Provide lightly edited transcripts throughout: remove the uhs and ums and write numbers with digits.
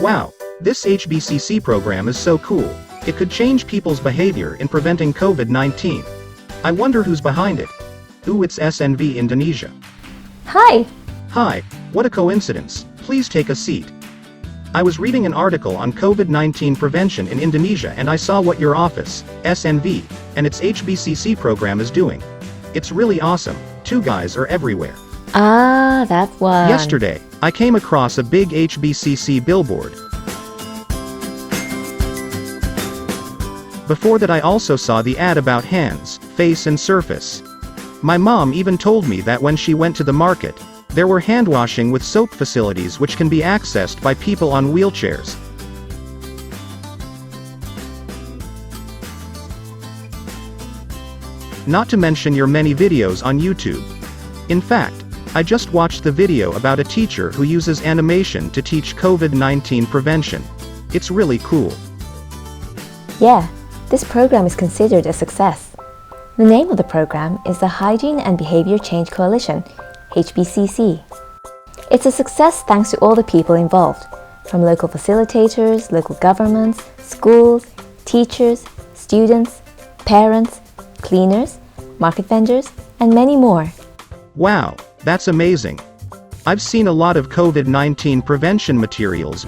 Wow, this HBCC program is so cool. It could change people's behavior in preventing COVID-19. I wonder who's behind it. Ooh, it's SNV Indonesia. Hi! Hi, what a coincidence. Please take a seat. I was reading an article on COVID-19 prevention in Indonesia and I saw what your office, SNV, and its HBCC program is doing. It's really awesome. Two guys are everywhere. Ah, that one. Yesterday, I came across a big HBCC billboard. Before that I also saw the ad about hands, face and surface. My mom even told me that when she went to the market, there were hand washing with soap facilities which can be accessed by people on wheelchairs. Not to mention your many videos on YouTube. In fact, I just watched the video about a teacher who uses animation to teach COVID-19 prevention. It's really cool. Yeah, this program is considered a success. The name of the program is the Hygiene and Behavior Change Coalition, HBCC. It's a success thanks to all the people involved, from local facilitators, local governments, schools, teachers, students, parents, cleaners, market vendors, and many more. Wow, that's amazing. I've seen a lot of COVID-19 prevention materials,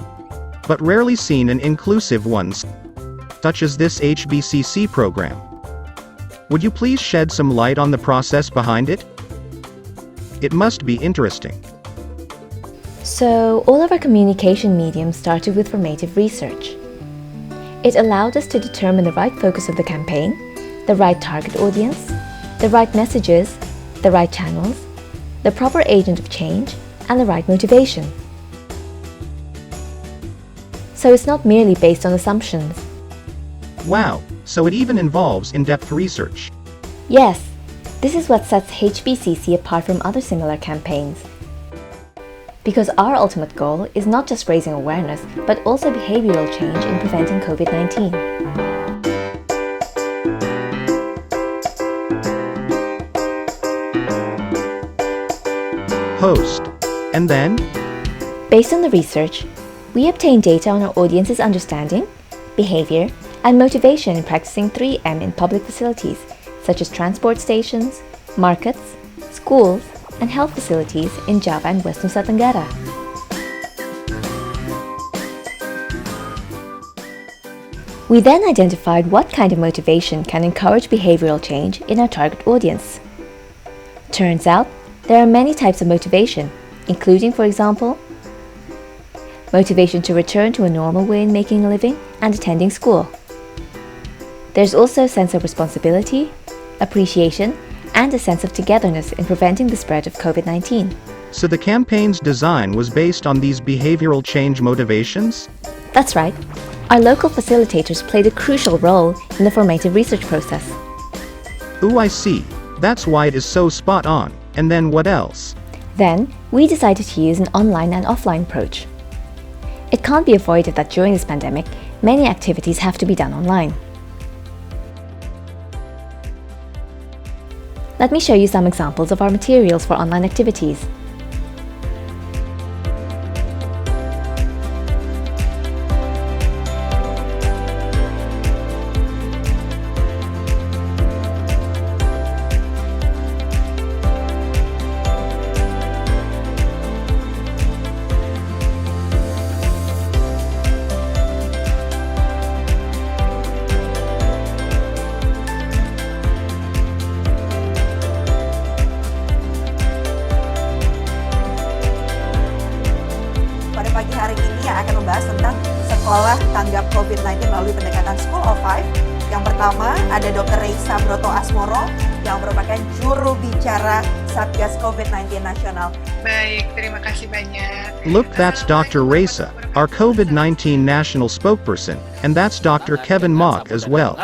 but rarely seen an inclusive ones, such as this HBCC program. Would you please shed some light on the process behind it? It must be interesting. So, all of our communication mediums started with formative research. It allowed us to determine the right focus of the campaign, the right target audience, the right messages, the right channels, the proper agent of change, and the right motivation. So it's not merely based on assumptions. Wow, so it even involves in-depth research. Yes, this is what sets HBCC apart from other similar campaigns. Because our ultimate goal is not just raising awareness, but also behavioral change in preventing COVID-19. Host. And then? Based on the research, we obtain data on our audience's understanding, behavior, and motivation in practicing 3M in public facilities, such as transport stations, markets, schools, and health facilities in Java and West Nusa Tenggara. We then identified what kind of motivation can encourage behavioral change in our target audience. Turns out, there are many types of motivation, including, for example, motivation to return to a normal way in making a living and attending school. There's also a sense of responsibility, appreciation, and a sense of togetherness in preventing the spread of COVID-19. So the campaign's design was based on these behavioral change motivations? That's right. Our local facilitators played a crucial role in the formative research process. Ooh, I see. That's why it is so spot on. And then what else? Then, we decided to use an online and offline approach. It can't be avoided that during this pandemic, many activities have to be done online. Let me show you some examples of our materials for online activities. Pagi hari ini yang akan membahas tentang sekolah tanggap COVID-19 melalui pendekatan School of Five. Yang pertama ada Dr. Reisa Broto Asmoro yang merupakan juru bicara Satgas COVID-19 Nasional. Baik, terima kasih banyak. Look, that's Dr. Reisa, our COVID-19 national spokesperson, and that's Dr. Kevin Mock as well.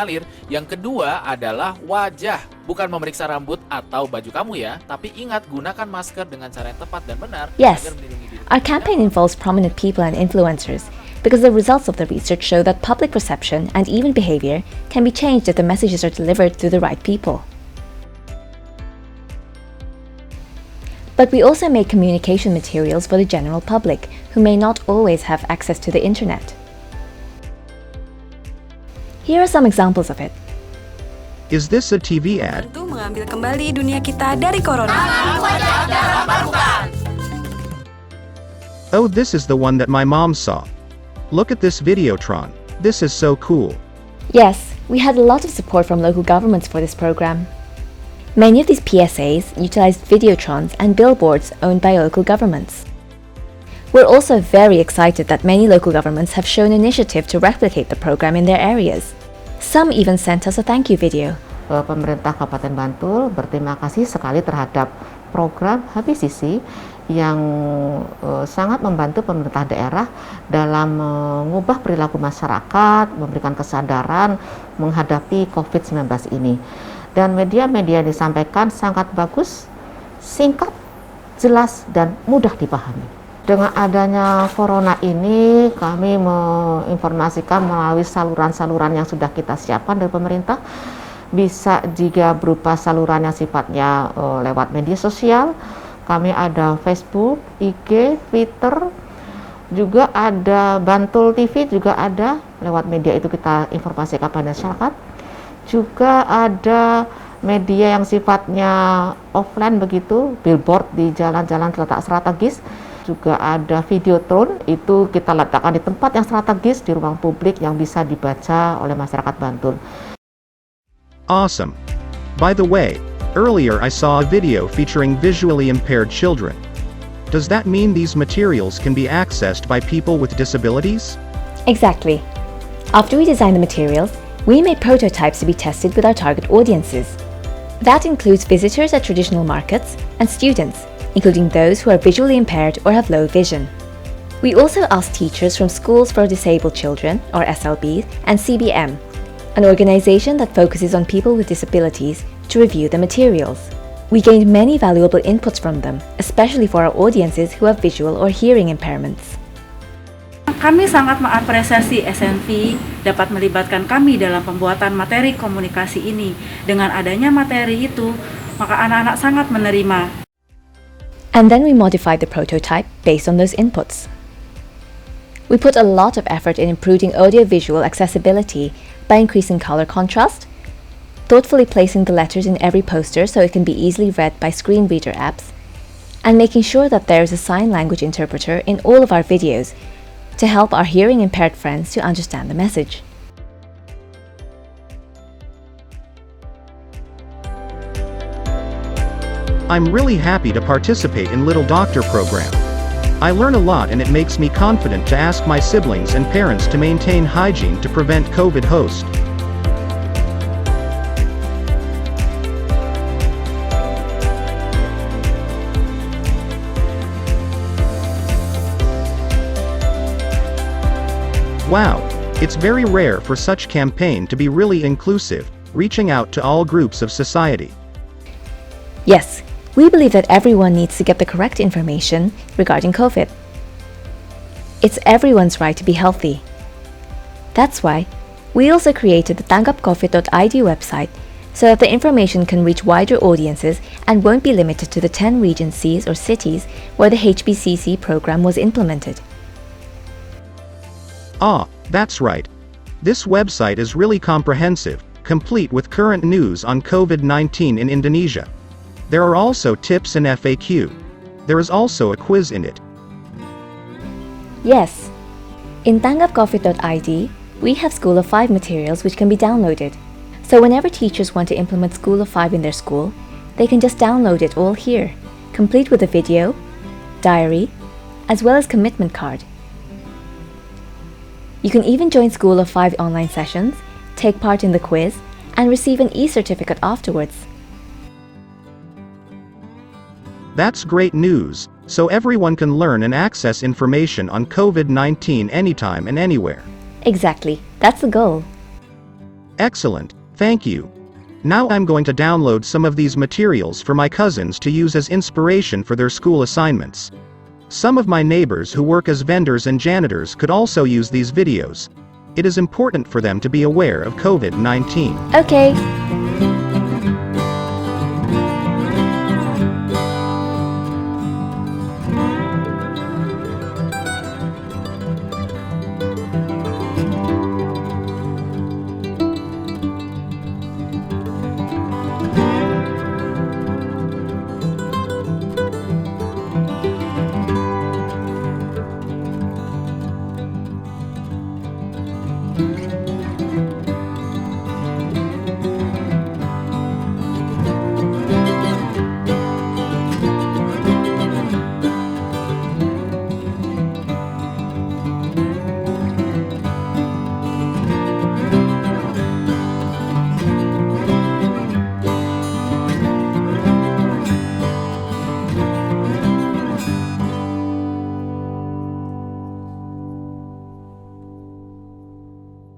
Yang kedua adalah wajah, bukan memeriksa rambut atau baju kamu ya, tapi ingat gunakan masker dengan cara yang tepat dan benar. Yes, our campaign involves prominent people and influencers because the results of the research show that public perception and even behavior can be changed if the messages are delivered to the right people. But we also make communication materials for the general public, who may not always have access to the internet. Here are some examples of it. Is this a TV ad? Bantu mengambil kembali dunia kita dari corona. Oh, this is the one that my mom saw. Look at this Videotron. This is so cool. Yes, we had a lot of support from local governments for this program. Many of these PSAs utilized videotrons and billboards owned by local governments. We're also very excited that many local governments have shown initiative to replicate the program in their areas. Some even sent us a thank you video. Pemerintah Kabupaten Bantul berterima kasih sekali terhadap program HBCC yang sangat membantu pemerintah daerah dalam mengubah perilaku masyarakat, memberikan kesadaran menghadapi COVID-19 ini. Dan media-media yang disampaikan sangat bagus, singkat, jelas, dan mudah dipahami. Dengan adanya corona ini, kami menginformasikan melalui saluran-saluran yang sudah kita siapkan dari pemerintah. Bisa juga berupa saluran yang sifatnya lewat media sosial. Kami ada Facebook, IG, Twitter, juga ada Bantul TV, juga ada lewat media itu kita informasikan kepada masyarakat. Juga ada media yang sifatnya offline begitu, billboard di jalan-jalan terletak strategis. Juga ada videotron, itu kita letakkan di tempat yang strategis di ruang publik yang bisa dibaca oleh masyarakat Bantul. Awesome. By the way, earlier I saw a video featuring visually impaired children. Does that mean these materials can be accessed by people with disabilities? Exactly. After we designed the materials, we made prototypes to be tested with our target audiences. That includes visitors at traditional markets and students, including those who are visually impaired or have low vision. We also asked teachers from Schools for Disabled Children, or SLBs, and CBM, an organization that focuses on people with disabilities, to review the materials. We gained many valuable inputs from them, especially for our audiences who have visual or hearing impairments. Kami sangat mengapresiasi SNV dapat melibatkan kami dalam pembuatan materi komunikasi ini. Dengan adanya materi itu, maka anak-anak sangat menerima. And then we modified the prototype based on those inputs. We put a lot of effort in improving audio-visual accessibility by increasing color contrast, thoughtfully placing the letters in every poster so it can be easily read by screen reader apps, and making sure that there is a sign language interpreter in all of our videos to help our hearing impaired friends to understand the message. I'm really happy to participate in Little Doctor program. I learn a lot and it makes me confident to ask my siblings and parents to maintain hygiene to prevent COVID host. Wow, it's very rare for such campaign to be really inclusive, reaching out to all groups of society. Yes, we believe that everyone needs to get the correct information regarding COVID. It's everyone's right to be healthy. That's why we also created the tanggapcovid.id website so that the information can reach wider audiences and won't be limited to the 10 regencies or cities where the HBCC program was implemented. Ah, that's right. This website is really comprehensive, complete with current news on COVID-19 in Indonesia. There are also tips and FAQ. There is also a quiz in it. Yes. In tanggapcovid.id, we have School of 5 materials which can be downloaded. So whenever teachers want to implement School of 5 in their school, they can just download it all here, complete with a video, diary, as well as commitment card. You can even join School of 5 online sessions, take part in the quiz, and receive an e-certificate afterwards. That's great news, so everyone can learn and access information on COVID-19 anytime and anywhere. Exactly, that's the goal. Excellent, thank you. Now I'm going to download some of these materials for my cousins to use as inspiration for their school assignments. Some of my neighbors who work as vendors and janitors could also use these videos. It is important for them to be aware of COVID-19. Okay.